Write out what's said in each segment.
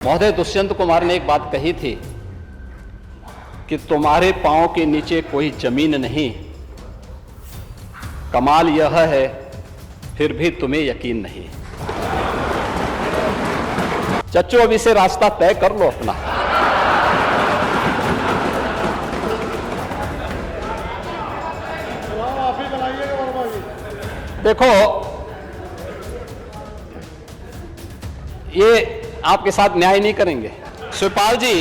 महोदय दुष्यंत कुमार ने एक बात कही थी कि तुम्हारे पांव के नीचे कोई जमीन नहीं, कमाल यह है फिर भी तुम्हें यकीन नहीं। चच्चो अब इसे रास्ता तय कर लो अपना। देखो ये आपके साथ न्याय नहीं करेंगे। शिवपाल जी,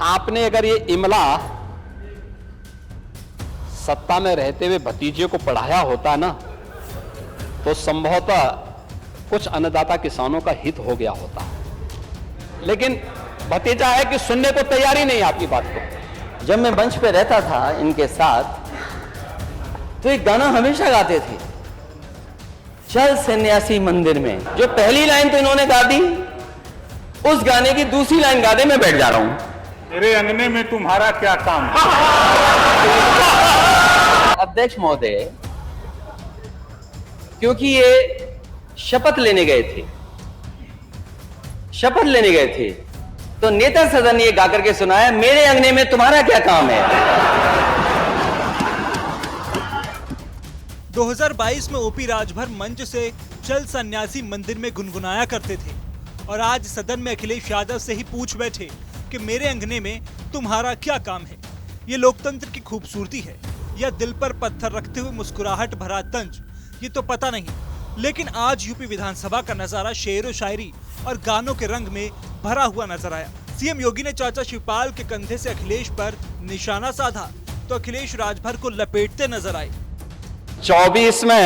आपने अगर ये इमला सत्ता में रहते हुए भतीजे को पढ़ाया होता ना, तो संभवतः कुछ अन्नदाता किसानों का हित हो गया होता। लेकिन भतीजा है कि सुनने को तैयार ही नहीं आपकी बात को। जब मैं मंच पे रहता था इनके साथ, तो एक गाना हमेशा गाते थे, चल सन्यासी मंदिर में। जो पहली लाइन तो इन्होंने गा दी, उस गाने की दूसरी लाइन गा दे मैं बैठ जा रहा हूं। मेरे अंगने में तुम्हारा क्या काम है? अध्यक्ष महोदय, क्योंकि ये शपथ लेने गए थे, तो नेता सदन ने ये गा करके सुनाया, मेरे अंगने में तुम्हारा क्या काम है। 2022 में ओपी राजभर मंच से चल सन्यासी मंदिर में गुनगुनाया करते थे और आज सदन में अखिलेश यादव से ही पूछ बैठे कि मेरे अंगने में तुम्हारा क्या काम है। ये लोकतंत्र की खूबसूरती है या दिल पर पत्थर रखते हुए मुस्कुराहट भरा तंज, ये तो पता नहीं। लेकिन आज यूपी विधानसभा का नजारा शेर व शायरी और गानों के रंग में भरा हुआ नजर आया। सीएम योगी ने चाचा शिवपाल के कंधे से अखिलेश पर निशाना साधा तो अखिलेश राजभर को लपेटते नजर आए। 24 में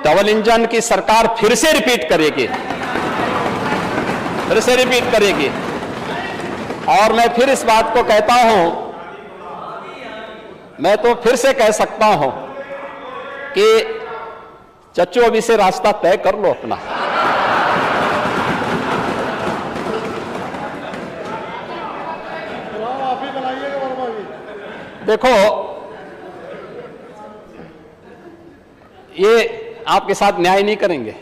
डबल इंजन की सरकार फिर से रिपीट करेगी। और मैं फिर इस बात को कहता हूं, मैं तो फिर से कह सकता हूं कि चच्चो अब इसे रास्ता तय कर लो अपना। देखो ये आपके साथ न्याय नहीं करेंगे।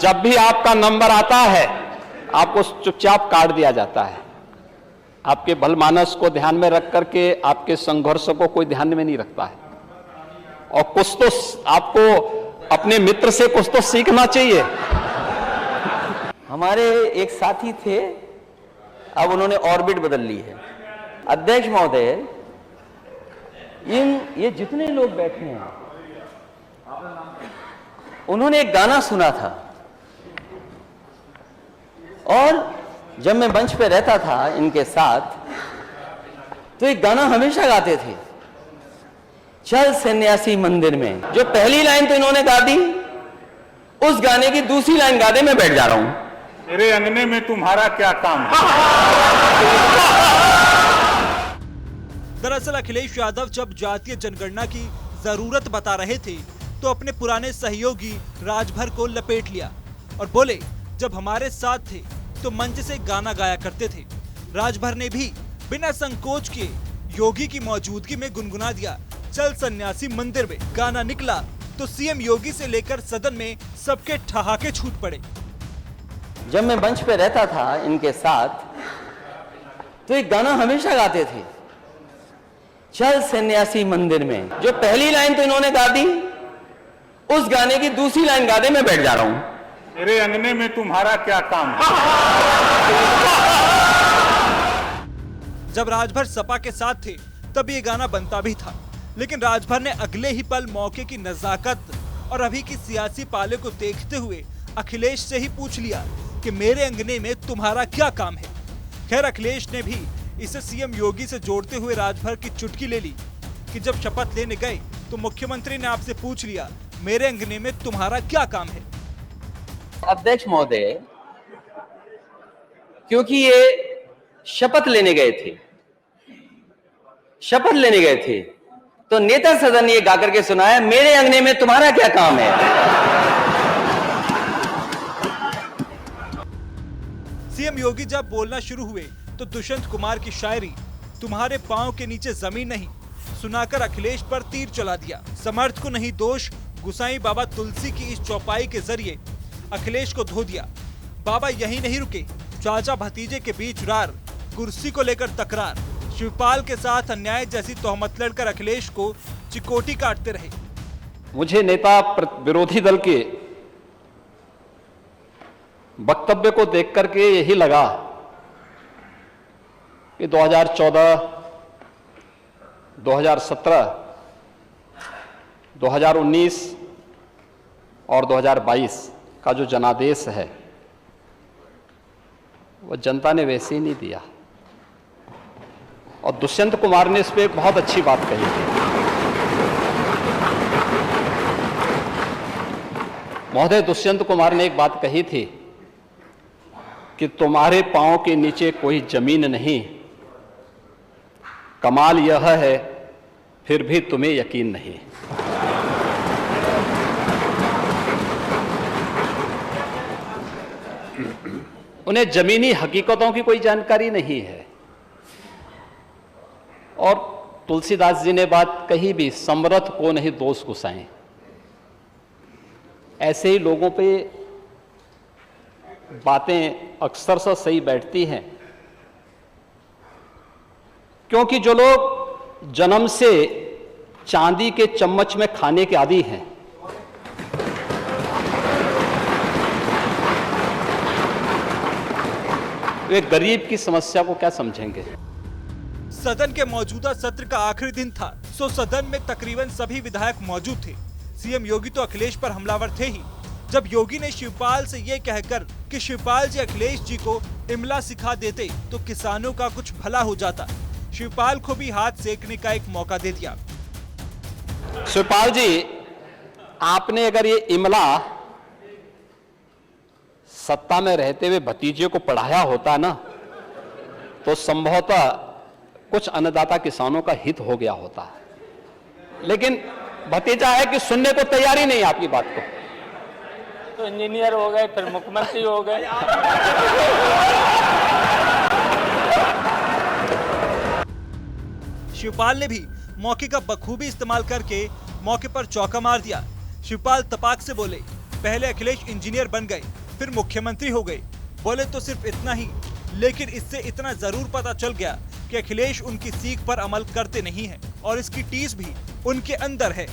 जब भी आपका नंबर आता है, आपको चुपचाप काट दिया जाता है। आपके भलमानस को ध्यान में रख करके आपके संघर्ष को कोई ध्यान में नहीं रखता है। और कुछ तो आपको अपने मित्र से कुछ तो सीखना चाहिए। हमारे एक साथी थे, अब उन्होंने ऑर्बिट बदल ली है। अध्यक्ष महोदय, ये जितने लोग बैठे हैं, उन्होंने एक गाना सुना था और जब मैं मंच पे रहता था इनके साथ, तो एक गाना हमेशा गाते थे, चल सन्यासी मंदिर में। जो पहली लाइन तो इन्होंने गा दी, उस गाने की दूसरी लाइन गा दे मैं बैठ जा रहा हूं। मेरे अंगने में तुम्हारा क्या काम है? दरअसल अखिलेश यादव जब जातीय जनगणना की जरूरत बता रहे थे तो अपने पुराने सहयोगी राजभर को लपेट लिया और बोले, जब हमारे साथ थे तो मंच से गाना गाया करते थे। राजभर ने भी बिना संकोच के योगी की मौजूदगी में गुनगुना दिया, चल सन्यासी मंदिर में। गाना निकला तो सीएम योगी से लेकर सदन में सबके ठहाके छूट पड़े। जब मैं मंच पे रहता था इनके साथ, तो एक गाना हमेशा गाते थे, चल सन्यासी मंदिर में। जो पहली लाइन तो इन्होंने गा दी, उस गाने की दूसरी लाइन गा दे मैं बैठ जा रहा हूं। मेरे अंगने में तुम्हारा क्या काम है? जब राजभर सपा के साथ थे तब ये गाना बनता भी था, लेकिन राजभर ने अगले ही पल मौके की नजाकत और अभी की सियासी पाले को देखते हुए अखिलेश से ही पूछ लिया कि मेरे अंगने में तुम्हारा क्या काम है। खैर अखिलेश ने भी इसे सीएम योगी से जोड़ते हुए राजभर की चुटकी ले ली कि जब शपथ लेने गए तो मुख्यमंत्री ने आपसे पूछ लिया, मेरे अंगने में तुम्हारा क्या काम है। अध्यक्ष महोदय, क्योंकि ये शपथ लेने गए थे, तो नेता सदन ने ये गा करके सुनाया, मेरे अंगने में तुम्हारा क्या काम है। सीएम योगी जब बोलना शुरू हुए तो दुष्यंत कुमार की शायरी तुम्हारे पांव के नीचे जमीन नहीं सुनाकर अखिलेश पर तीर चला दिया। समर्थ को नहीं दोष, गुसाई बाबा तुलसी की इस चौपाई के जरिए अखिलेश को धो दिया। बाबा यहीं नहीं रुके, चाचा भतीजे के बीच रार, कुर्सी को लेकर तकरार, शिवपाल के साथ अन्याय जैसी तोहमत लड़कर अखिलेश को चिकोटी काटते रहे। मुझे नेता विरोधी दल के वक्तव्य को देख करके यही लगा कि 2014, 2017, 2019 और 2022 का जो जनादेश है वो जनता ने वैसे ही नहीं दिया। और दुष्यंत कुमार ने इस पे एक बहुत अच्छी बात कही थी। महोदय दुष्यंत कुमार ने एक बात कही थी कि तुम्हारे पांव के नीचे कोई जमीन नहीं, कमाल यह है फिर भी तुम्हें यकीन नहीं। उन्हें जमीनी हकीकतों की कोई जानकारी नहीं है। और तुलसीदास जी ने बात कही भी, समर्थ को नहीं दोष गुसाएं। ऐसे ही लोगों पे बातें अक्सर से सही बैठती हैं, क्योंकि जो लोग जन्म से चांदी के चम्मच में खाने के आदी हैं, वे गरीब की समस्या को क्या समझेंगे। सदन के मौजूदा सत्र का आखिरी दिन था, सो सदन में तकरीबन सभी विधायक मौजूद थे। सीएम योगी तो अखिलेश पर हमलावर थे ही। जब योगी ने शिवपाल से ये कहकर कि शिवपाल जी अखिलेश जी को इमला सिखा देते तो किसानों का कुछ भला हो जाता, शिवपाल को भी हाथ सेकने का एक मौका दे दिया। शिवपाल जी, आपने अगर ये इमला सत्ता में रहते हुए भतीजे को पढ़ाया होता ना, तो संभवतः कुछ अन्नदाता किसानों का हित हो गया होता। लेकिन भतीजा है कि सुनने को तैयार ही नहीं आपकी बात को। तो इंजीनियर हो गए, फिर मुख्यमंत्री हो गए। शिवपाल ने भी मौके का बखूबी इस्तेमाल करके मौके पर चौका मार दिया। शिवपाल तपाक से बोले, पहले अखिलेश इंजीनियर बन गए, फिर मुख्यमंत्री हो गए। बोले तो सिर्फ इतना ही, लेकिन इससे इतना जरूर पता चल गया कि अखिलेश उनकी सीख पर अमल करते नहीं हैं और इसकी टीस भी उनके अंदर है।